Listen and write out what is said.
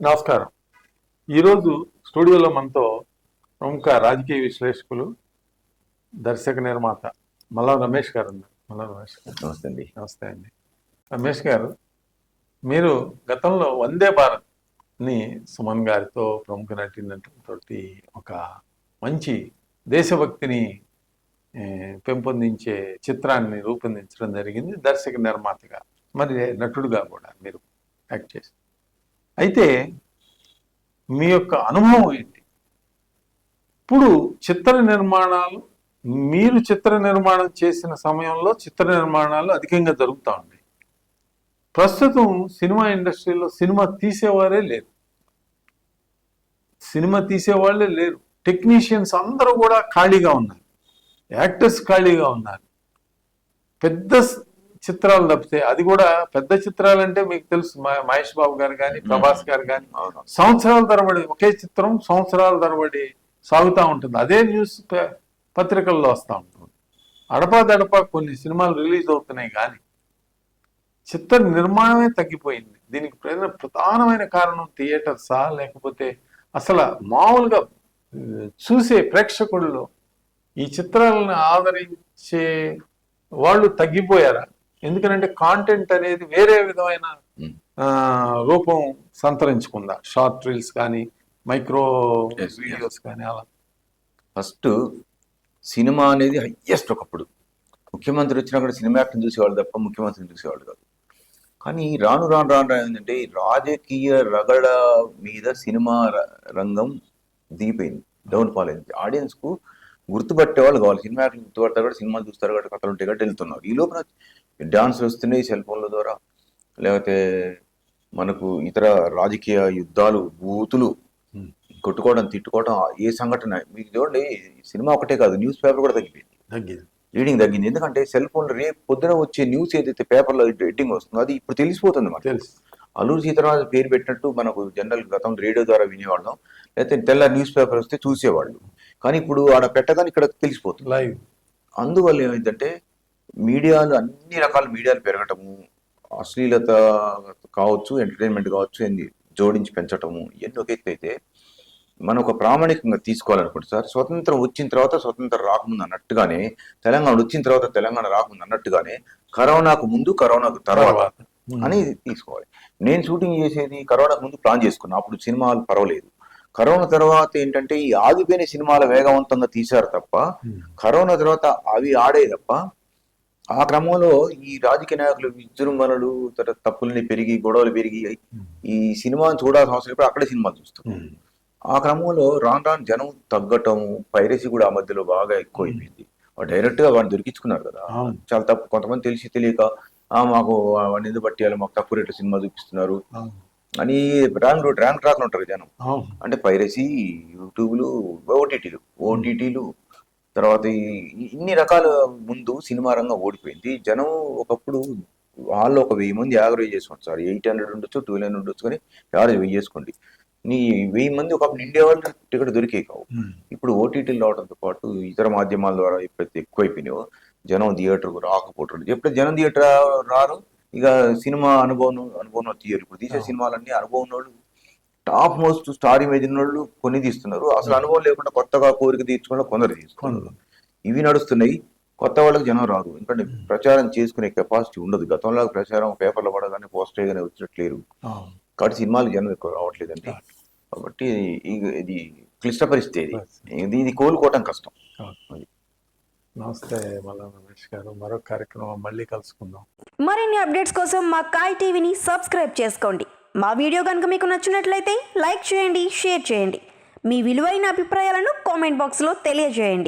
నమస్కారం. ఈరోజు స్టూడియోలో మనతో ప్రముఖ రాజకీయ విశ్లేషకులు, దర్శక నిర్మాత మల్లా రమేష్ గారు ఉన్నారు. మల్లా రమేష్ గారు నమస్తే అండి. నమస్తే అండి. రమేష్ గారు, మీరు గతంలో వందే భారత్ని సుమన్ గారితో ప్రముఖ నటీనటులతోటి ఒక మంచి దేశభక్తిని పెంపొందించే చిత్రాన్ని రూపొందించడం జరిగింది. దర్శక నిర్మాతగా, మరి నటుడుగా కూడా మీరు యాక్ట్ చేసి. అయితే మీ యొక్క అనుభవం ఏంటి? ఇప్పుడు చిత్ర నిర్మాణాలు, మీరు చిత్ర నిర్మాణం చేసిన సమయంలో చిత్ర నిర్మాణాలు అధికంగా జరుగుతూ ఉన్నాయి. ప్రస్తుతం సినిమా ఇండస్ట్రీలో సినిమా తీసేవారే లేరు, సినిమా తీసేవాళ్ళే లేరు. టెక్నీషియన్స్ అందరూ కూడా ఖాళీగా ఉన్నారు, యాక్టర్స్ ఖాళీగా ఉన్నారు. పెద్ద చిత్రాలు తప్పితే, అది కూడా పెద్ద చిత్రాలు అంటే మీకు తెలుసు, మహేష్ బాబు గారు కానీ ప్రభాస్ గారు కానీ సంవత్సరాల తరబడి ఒకే చిత్రం సంవత్సరాల తరబడి సాగుతూ ఉంటుంది. అదే న్యూస్ పత్రికల్లో వస్తూ ఉంటుంది. అడపాదడపా కొన్ని సినిమాలు రిలీజ్ అవుతున్నాయి, కానీ చిత్ర నిర్మాణమే తగ్గిపోయింది. దీనికి ప్రధానమైన కారణం థియేటర్సా, లేకపోతే అసలు మామూలుగా చూసే ప్రేక్షకుల్లో ఈ చిత్రాలను ఆదరించే వాళ్ళు తగ్గిపోయారా? ఎందుకంటే కాంటెంట్ అనేది వేరే విధమైన రూపం సంతరించుకుందా? షార్ట్ రీల్స్ కానీ, మైక్రో వీడియోస్ కానీ. అలా ఫస్ట్ సినిమా అనేది హయ్యెస్ట్. ఒకప్పుడు ముఖ్యమంత్రి వచ్చినా కూడా సినిమా యాక్టర్ని చూసేవాళ్ళు తప్ప ముఖ్యమంత్రిని చూసేవాళ్ళు కాదు. కానీ రాను రాను రాను ఏంటంటే రాజకీయ రగడ మీద సినిమా రంగం దిగిపోయింది, డౌన్ఫాల్ అయింది. ఆడియన్స్కు గుర్తుపట్టే వాళ్ళు కావాలి. సినిమా యాక్టర్లు గుర్తుపడతారు కాబట్టి, సినిమాలు చూస్తారు కాబట్టి, కథలు ఉంటాయి కాబట్టి వెళ్తున్నారు. ఈ లోపల డాన్సులు వస్తున్నాయి సెల్ ఫోన్ల ద్వారా, లేకపోతే మనకు ఇతర రాజకీయ యుద్ధాలు, బూతులు, కొట్టుకోవడం, తిట్టుకోవడం, ఏ సంఘటన మీకు చూడండి. సినిమా ఒకటే కాదు, న్యూస్ పేపర్ కూడా తగ్గిపోయింది, రీడింగ్ తగ్గింది. ఎందుకంటే సెల్ ఫోన్లో రేపు పొద్దున వచ్చే న్యూస్ ఏదైతే పేపర్లో ఎడిటింగ్ వస్తుందో అది ఇప్పుడు తెలిసిపోతుంది మనకు. తెలుసు. అల్లూరి సీతారామరాజు పేరు పెట్టినట్టు మనకు జనరల్ గతం రేడియో ద్వారా వినేవాళ్ళం, లేకపోతే తెల్ల న్యూస్ పేపర్ వస్తే చూసేవాళ్ళు. కానీ ఇప్పుడు ఆడ పెట్టగానే ఇక్కడ తెలిసిపోతుంది లైవ్. అందువల్ల ఏమైందంటే మీడియాలు, అన్ని రకాల మీడియాలు పెరగటము, అశ్లీలత కావచ్చు, ఎంటర్టైన్మెంట్ కావచ్చు, జోడించి పెంచటము, ఇవన్నీ ఒక ఎత్తు అయితే మనం ఒక ప్రామాణికంగా తీసుకోవాలనుకుంటే సార్, స్వతంత్రం వచ్చిన తర్వాత స్వతంత్రం రాకముందు అన్నట్టుగానే, తెలంగాణ వచ్చిన తర్వాత తెలంగాణ రాకముందు అన్నట్టుగానే, కరోనాకు ముందు కరోనాకు తర్వాత అని తీసుకోవాలి. నేను షూటింగ్ చేసేది కరోనాకు ముందు ప్లాన్ చేసుకున్నా, అప్పుడు సినిమాలు పర్వాలేదు. కరోనా తర్వాత ఏంటంటే ఈ ఆగిపోయిన సినిమాలు వేగవంతంగా తీశారు తప్ప, కరోనా తర్వాత అవి ఆడే తప్ప, ఆ క్రమంలో ఈ రాజకీయ నాయకులు విజృంభణలు, తప్పుల్ని పెరిగి, గొడవలు పెరిగి, ఈ సినిమాను చూడాల్సిన అవసరం ఇప్పుడు అక్కడే సినిమాలు చూస్తాం. ఆ క్రమంలో రాను రాను జనం తగ్గటం, పైరసీ కూడా ఆ మధ్యలో బాగా ఎక్కువైపోయింది. డైరెక్ట్ గా వాడిని దొరికించుకున్నారు కదా, చాలా తప్పు. కొంతమంది తెలిసి తెలియక మాకు వాడిని ఎందుకు పట్టియాలి, మాకు తక్కువ రేట్లు సినిమా చూపిస్తున్నారు అని రాంగ్ ట్రాక్ ఉంటారు జనం. అంటే పైరసీ, యూట్యూబ్లు, ఓటీటీలు తర్వాత ఇన్ని రకాల ముందు సినిమా రంగం ఓడిపోయింది. జనం ఒకప్పుడు వాళ్ళు ఒక 1000 మంది యావరేజ్ చేసుకోండి సార్, 800 ఉండొచ్చు, 1200 ఉండొచ్చు, కానీ యావరేజ్ 1000 చేసుకోండి. నీ 1000 మంది ఒకప్పుడు ఇండియా వాళ్ళు టికెట్ దొరికే కావు. ఇప్పుడు ఓటీటీలు రావడంతో పాటు ఇతర మాధ్యమాల ద్వారా ఎప్పుడైతే ఎక్కువైపోయినాయో జనం థియేటర్కు రాకపోవటం. ఎప్పుడైతే జనం థియేటర్ రారు, ఇక సినిమా అనుభవం తీయరు. ఇప్పుడు తీసే సినిమాలన్నీ అనుభవం వాళ్ళు, టాప్ మోస్ట్ స్టార్ ఇమేజ్ వాళ్ళు కొన్ని తీస్తున్నారు. అసలు అనుభవం లేకుండా కొత్తగా కోరిక తీర్చుకున్న కొందరు తీస్తున్నారు. ఇవి నడుస్తున్నాయి. కొత్త వాళ్ళకి జనం రాదు, ఎందుకంటే ప్రచారం చేసుకునే కెపాసిటీ ఉండదు. గతంలో ప్రచారం పేపర్లో పడగానే, పోస్టర్ గానే వచ్చినట్లేరు. కాబట్టి సినిమాలు జనం ఎక్కువ రావట్లేదండి. కాబట్టి ఇది క్లిష్ట పరిస్థితి. ఇది కోలుకోవటం కష్టం. నమస్తే మల్లా రమేష్ గారు, మరొక కార్యక్రమం మళ్ళీ కలుసుకుందాం. మరిన్ని అప్డేట్స్ కోసం మా కాయ్ టీవీని సబ్స్క్రైబ్ చేసుకోండి. మా వీడియో కనుక మీకు నచ్చినట్లయితే లైక్ చేయండి, షేర్ చేయండి. మీ విలువైన అభిప్రాయాలను కామెంట్ బాక్స్లో తెలియజేయండి.